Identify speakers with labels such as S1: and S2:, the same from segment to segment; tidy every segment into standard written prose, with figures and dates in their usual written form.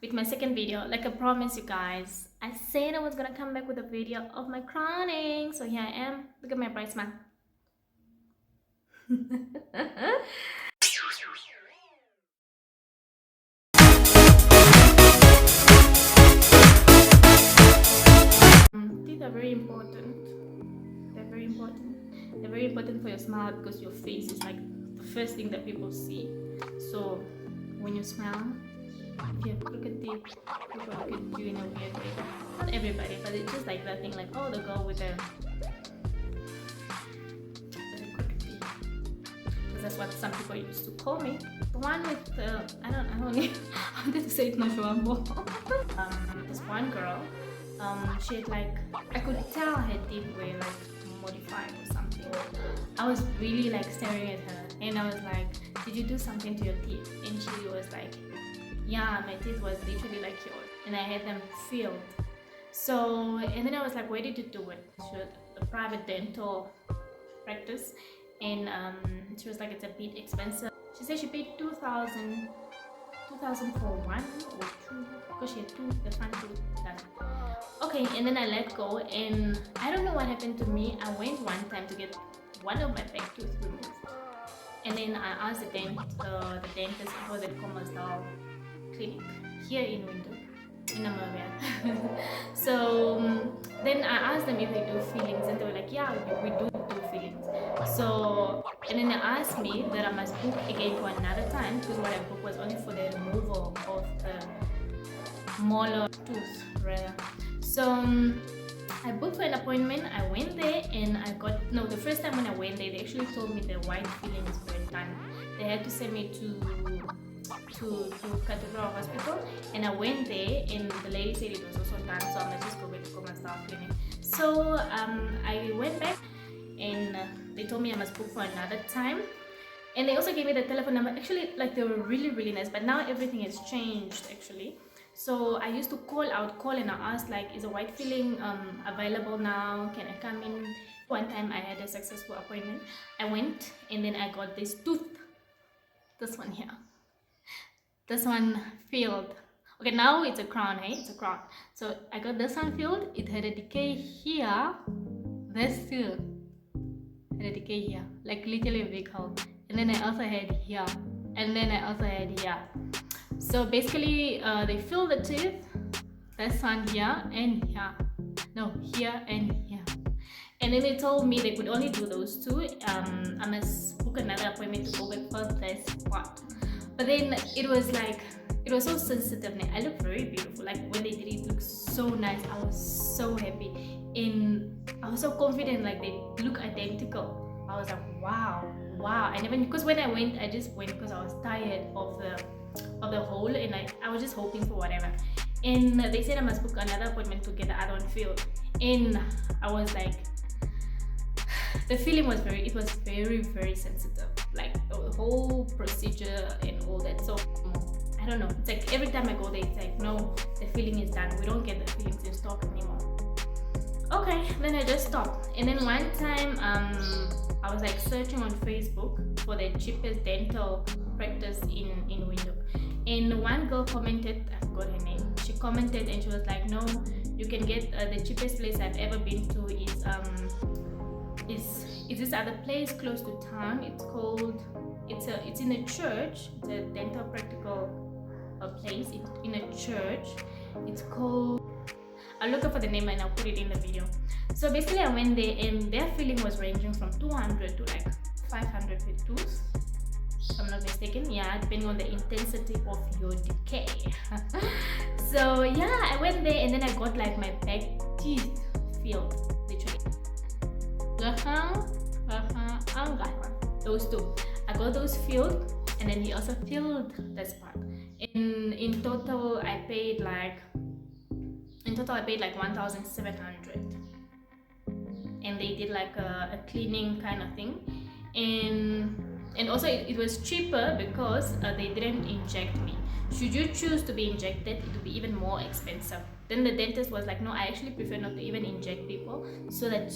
S1: with my second video. Like I promised you guys, I said I was gonna come back with a video of my crowning. So here I am. Look at my bright smile. Teeth are very important. They're very important. They're very important for your smile because your face is like the first thing that people see. So when you smile, if you have crooked teeth, people look at you in a weird way. Not everybody, but it's just like that thing, like, oh, the girl with the crooked teeth. Because that's what some people used to call me. The one with the, I don't I wanted to say it not this one girl, she had like, I could tell her teeth were like modified or something. I was really like staring at her and I was like, did you do something to your teeth? And she was like, yeah, my teeth was literally like yours and I had them filled. So, and then I was like, where did you do it? She was a private dental practice and she was like, it's a bit expensive. She said she paid 2,000 for one or two because she had two, the front tooth done. Okay, and then I let go and I don't know what happened to me. I went one time to get one of my back tooth removed and then I asked the dentist for the commercial clinic here in Windhoek, in Namibia. So then I asked them if they do fillings and they were like, yeah, we do fillings. So, and then they asked me that I must book again for another time because what I booked was only for the removal of the molar tooth rather. So I booked for an appointment. I went there and I got, no, the first time when I went there, they actually told me the white fillings were done. They had to send me to Cathedral Hospital and I went there and the lady said it was also done, so I must just go back to commercial clinic. So I went back and they told me I must book for another time and they also gave me the telephone number. Actually, like, they were really nice, but now everything has changed actually. So I used to call and I asked like, is a white filling available now? Can I come in? One time I had a successful appointment. I went and then I got this tooth, this one here, this one filled. Okay, now it's a crown, hey, it's a crown. So I got this one filled. It had a decay here, this too had a decay here, like literally a big hole, and then I also had here, and then I also had here. So basically they filled the teeth, this one here and here, no, here and here. And then they told me they could only do those two. I must book another appointment to go back for this part. But then it was like, it was so sensitive. I look very beautiful. Like when they did it, looked so nice. I was so happy and I was so confident, like they look identical. I was like, wow. I never knew, because when I went, I just went because I was tired of the hole and I was just hoping for whatever. And they said I must book another appointment to get the other one filled. And I was like, the feeling was very sensitive, like the whole procedure and all that. So I don't know, it's like every time I go there it's like, no, the filling is done, we don't get the fillings in stock anymore. Okay, then I just stopped. And then one time I was like searching on Facebook for the cheapest dental practice in Windhoek, and one girl commented, I forgot her name, she commented and she was like, no, you can get the cheapest place I've ever been to is this other place close to town. It's called, it's in a church. It's a dental practical place in a church. It's called, I'll look up for the name and I'll put it in the video. So basically I went there and their filling was ranging from 200 to like 500 per tooth, if I'm not mistaken. Yeah, depending on the intensity of your decay. So yeah, I went there and then I got like my back teeth filled, literally. Those two, I got those filled, and then he also filled this part. In total I paid like 1,700, and they did like a cleaning kind of thing, and also it was cheaper because they didn't inject me. Should you choose to be injected, it would be even more expensive. Then the dentist was like, no, I actually prefer not to even inject people, so that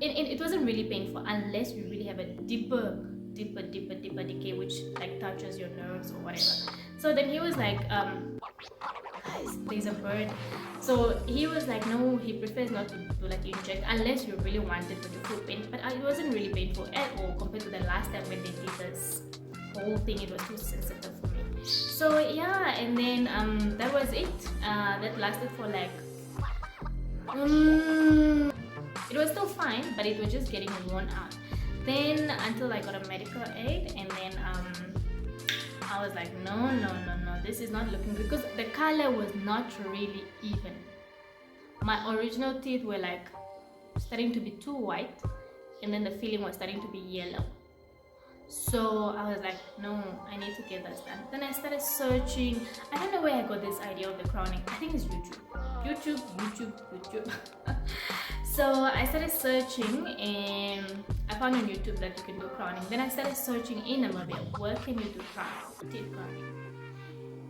S1: it wasn't really painful unless you really have a deeper decay which like touches your nerves or whatever. So then he was like, guys, there's a bird. So he was like, no, he prefers not to do like inject unless you really want it with the full pain. But it wasn't really painful at all compared to the last time when they did this whole thing. It was too sensitive for me. So yeah, and then that was it. That lasted for like it was still fine, but it was just getting worn out. Then until I got a medical aid, and then I was like, no, this is not looking good, because the color was not really even. My original teeth were like starting to be too white, and then the filling was starting to be yellow. So I was like, no, I need to get this done. Then I started searching. I don't know where I got this idea of the crowning. I think it's YouTube. So I started searching, and I found on YouTube that you can do crowning. Then I started searching in Namibia, where can you do crowning, teeth crowning?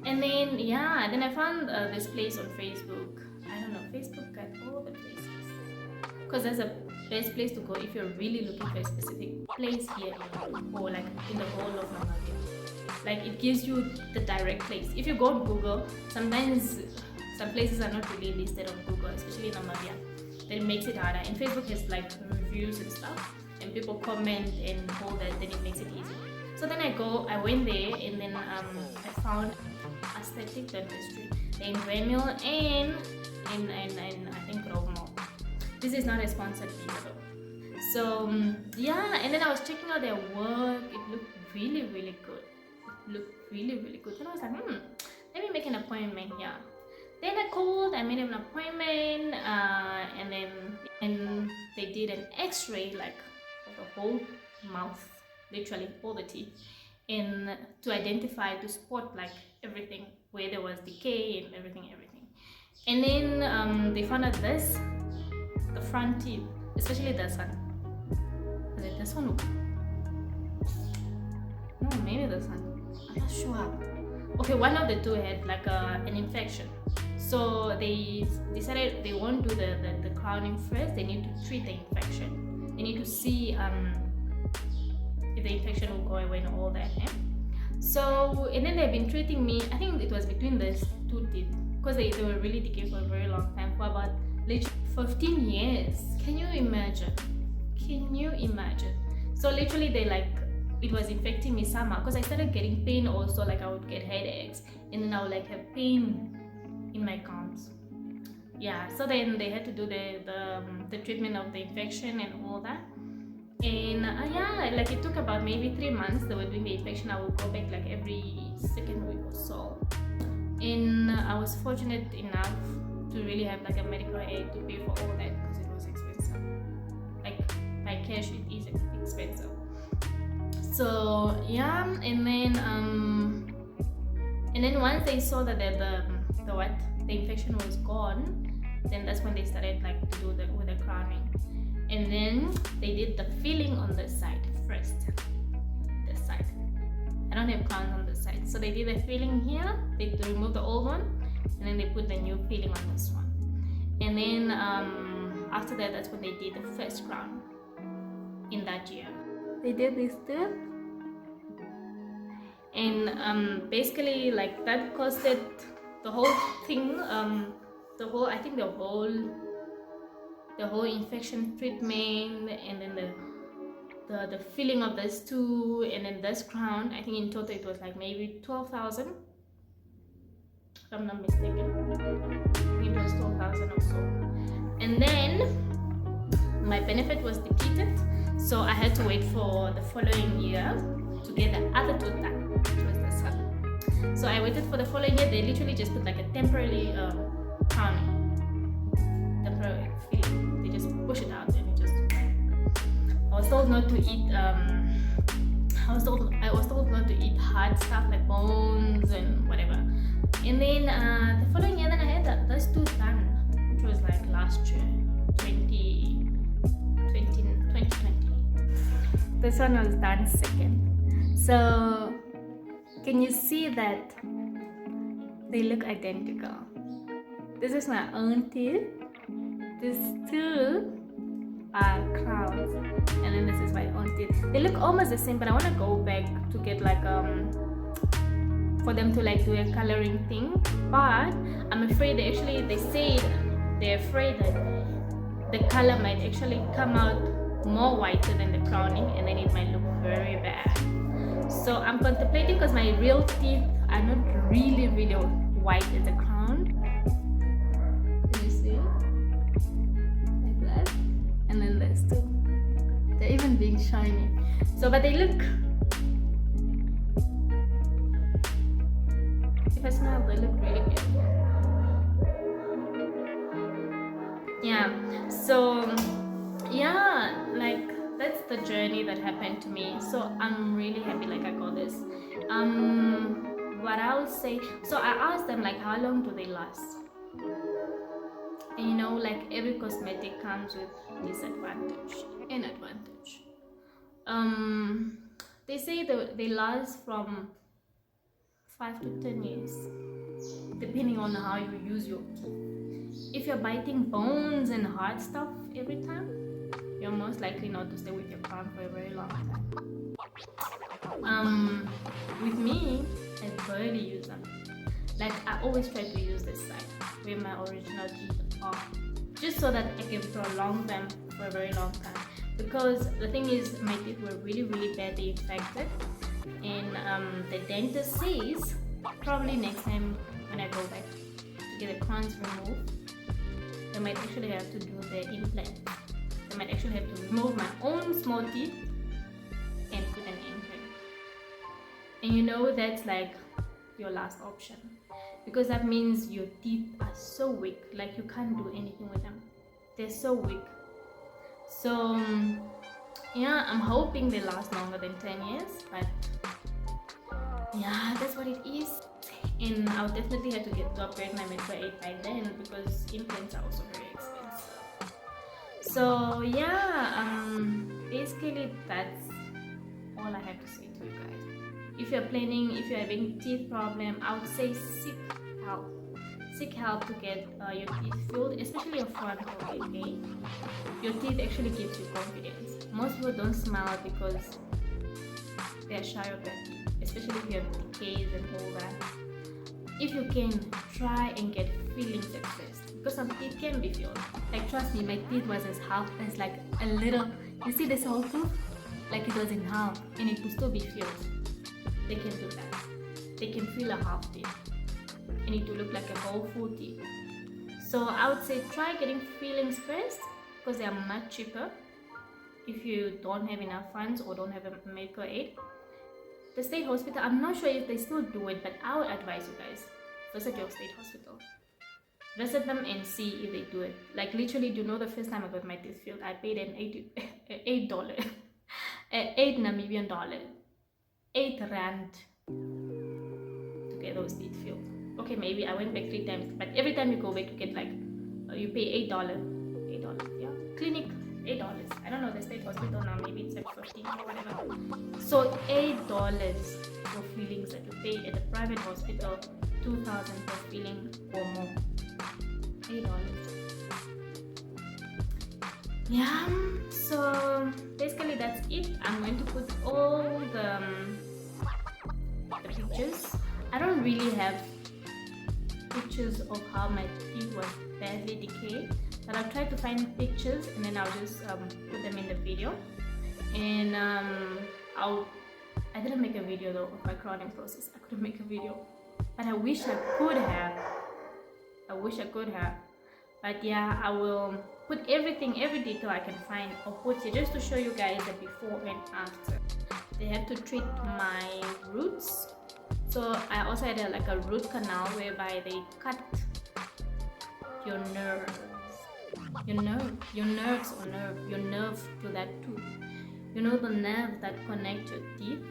S1: And then yeah, then I found this place on Facebook. I don't know, Facebook got all the places, because that's the best place to go if you're really looking for a specific place here, or like in the whole of Namibia. Like it gives you the direct place. If you go on Google, sometimes some places are not really listed on Google, especially in Namibia. Then it makes it harder. And Facebook has like reviews and stuff, and people comment and all that, then it makes it easy. So then I went there, and then I found aesthetic dentistry in Venial and I think Rovmo. This is not a sponsored video though. So yeah, and then I was checking out their work. It looked really good. Then I was like, let me make an appointment here. Then I called, I made an appointment, and then they did an x-ray like of the whole mouth, literally all the teeth, and to identify, to spot like everything, where there was decay and everything. And then they found out this, the front teeth, especially this one. Is it this one? No, maybe this one. I'm not sure. Okay, one of the two had like an infection. So they decided they won't do the crowning first. They need to treat the infection. They need to see if the infection will go away and all that. Eh? So, and then they've been treating me, I think it was between these two teeth, because they were really decayed for a very long time, for about literally 15 years. Can you imagine? So literally they like, it was infecting me somehow, because I started getting pain also, like I would get headaches, and then I would like have pain in my gums. Yeah, so then they had to do the treatment of the infection and all that. And yeah, like it took about maybe 3 months. They were doing the infection. I would go back like every second week or so. And I was fortunate enough to really have like a medical aid to pay for all that, because it was expensive. Like by cash, it is expensive. So yeah, and then once they saw that the infection was gone, then that's when they started like to do with the crowning. And then they did the filling on the side first. This side. I don't have crowns on this side. So they did the filling here. They removed the old one, and then they put the new filling on this one. And then after that, that's when they did the first crown in that year. They did this too. And basically like that costed the whole thing, the whole infection treatment, and then the filling of this too, and then this crown, I think in total it was like maybe 12,000, if I'm not mistaken. I think it was 12,000 or so. And then my benefit was depleted, so I had to wait for the following year to get the other tooth done, which was this one. So I waited for the following year. They literally just put like a temporary crowning, temporary filling. They just push it out, and it just. I was told not to eat. I was told not to eat hard stuff like bones and whatever. And then the following year, then I had those tooth done, which was like last year, 2020. This one was done second. So can you see that they look identical? This is my own teeth. These two are crowns, and then this is my own teeth. They look almost the same, but I want to go back to get like for them to like do a coloring thing, but I'm afraid they said they're afraid that the color might actually come out more whiter than the crowning, and then it might look very bad. So I'm contemplating, because my real teeth are not really white as a crown. Can you see? Like that. And then there's two. They're even being shiny. So, but they look, if I smell, they look really beautiful. Yeah, so yeah, like that's the journey that happened to me. So I'm really happy like I got this. What I'll say, so I asked them like how long do they last, and you know, like every cosmetic comes with disadvantage and advantage. They say that they last from 5 to 10 years depending on how you use your teeth. If you're biting bones and hard stuff every time, you're most likely not to stay with your crown for a very long time. With me, I barely use them. Like I always try to use this side where my original teeth are, just so that I can prolong them for a very long time. Because the thing is, my teeth were really badly infected, and the dentist says probably next time when I go back to get the crowns removed, they might actually have to do the implant. I might actually have to remove my own small teeth and put an implant. And you know, that's like your last option, because that means your teeth are so weak, like you can't do anything with them. They're so weak. So yeah, I'm hoping they last longer than 10 years, but yeah, that's what it is. And I'll definitely have to upgrade my medical aid by then, because implants are also very expensive. So yeah, basically that's all I have to say to you guys. If you're having teeth problem, I would say seek help. Seek help to get your teeth filled, especially your frontal, okay? Your teeth actually gives you confidence. Most people don't smile because they're shy of their teeth, especially if you have decays and all that. If you can, try and get fillings at first, because some teeth can be filled. Like trust me, my teeth was as like a little, you see this whole tooth? Like it was in half and it could still be filled. They can do that. They can fill a half teeth and it will look like a whole full teeth. So I would say try getting fillings first, because they are much cheaper if you don't have enough funds or don't have a medical aid. The state hospital, I'm not sure if they still do it, but I would advise you guys, visit your state hospital. Visit them and see if they do it. Like literally, do you know the first time I got my teeth filled, I paid an $8 Namibian dollar, 8 rand to get those teeth filled. Okay, maybe I went back 3 times, but every time you go back, you get like, you pay $8, yeah, clinic $8. I don't know the state hospital now, maybe it's like 15 or whatever. So $8 for fillings that you pay at the private hospital, 2,000 per filling or more. $8. Yeah, so basically that's it. I'm going to put all the pictures. I don't really have pictures of how my teeth was badly decayed, but I'll try to find pictures and then I'll just put them in the video. And I didn't make a video though of my crowning process. I couldn't make a video, but I wish I could have. But yeah, I will put every detail I can find. I'll put here just to show you guys the before and after. They had to treat my roots. So I also had a root canal whereby they cut your nerve to that tooth. You know, the nerve that connects your teeth,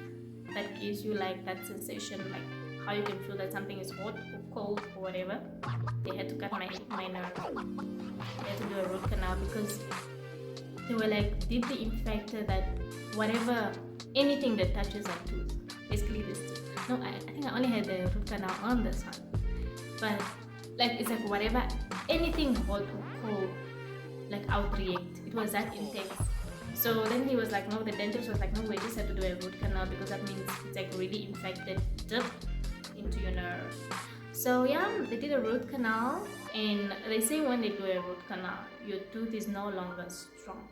S1: that gives you like that sensation, like how you can feel that something is hot or cold or whatever. They had to cut my nerve. They had to do a root canal because they were like deeply infected, that whatever, anything that touches that tooth, basically this tooth. No, I think I only had the root canal on this one, but like it's like whatever, anything hot or cold, like I would react. It was that intense. So then he was like, no, the dentist was like, no, we just have to do a root canal because that means it's like really infected. into your nerve. So yeah, they did a root canal, and they say when they do a root canal, your tooth is no longer strong.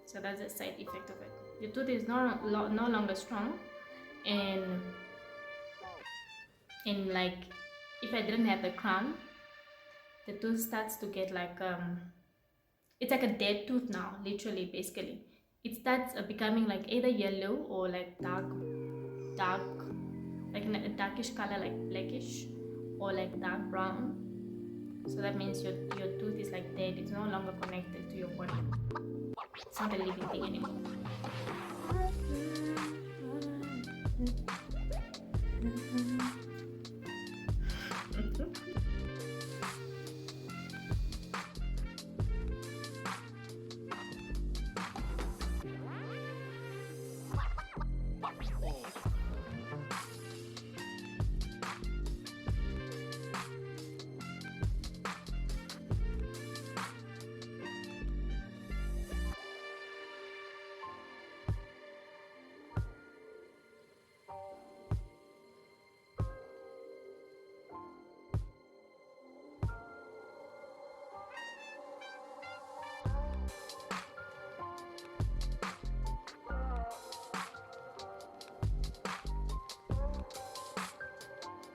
S1: So that's the side effect of it. Your tooth is no longer strong, and like if I didn't have the crown, the tooth starts to get like it's like a dead tooth now, literally, basically. It starts becoming like either yellow or like dark, like a darkish color, like blackish, or like dark brown. So that means your tooth is like dead. It's no longer connected to your body. It's not a living thing anymore.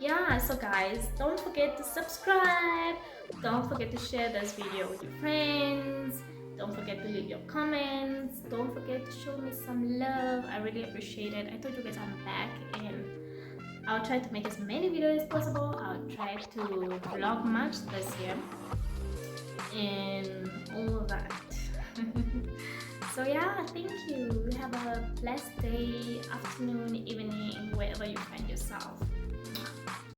S1: Yeah, so guys, don't forget to subscribe, don't forget to share this video with your friends, don't forget to leave your comments, don't forget to show me some love. I really appreciate it. I told you guys I'm back, and I'll try to make as many videos as possible. I'll try to vlog much this year and all that. So yeah, thank you. Have a blessed day, afternoon, evening, wherever you find yourself.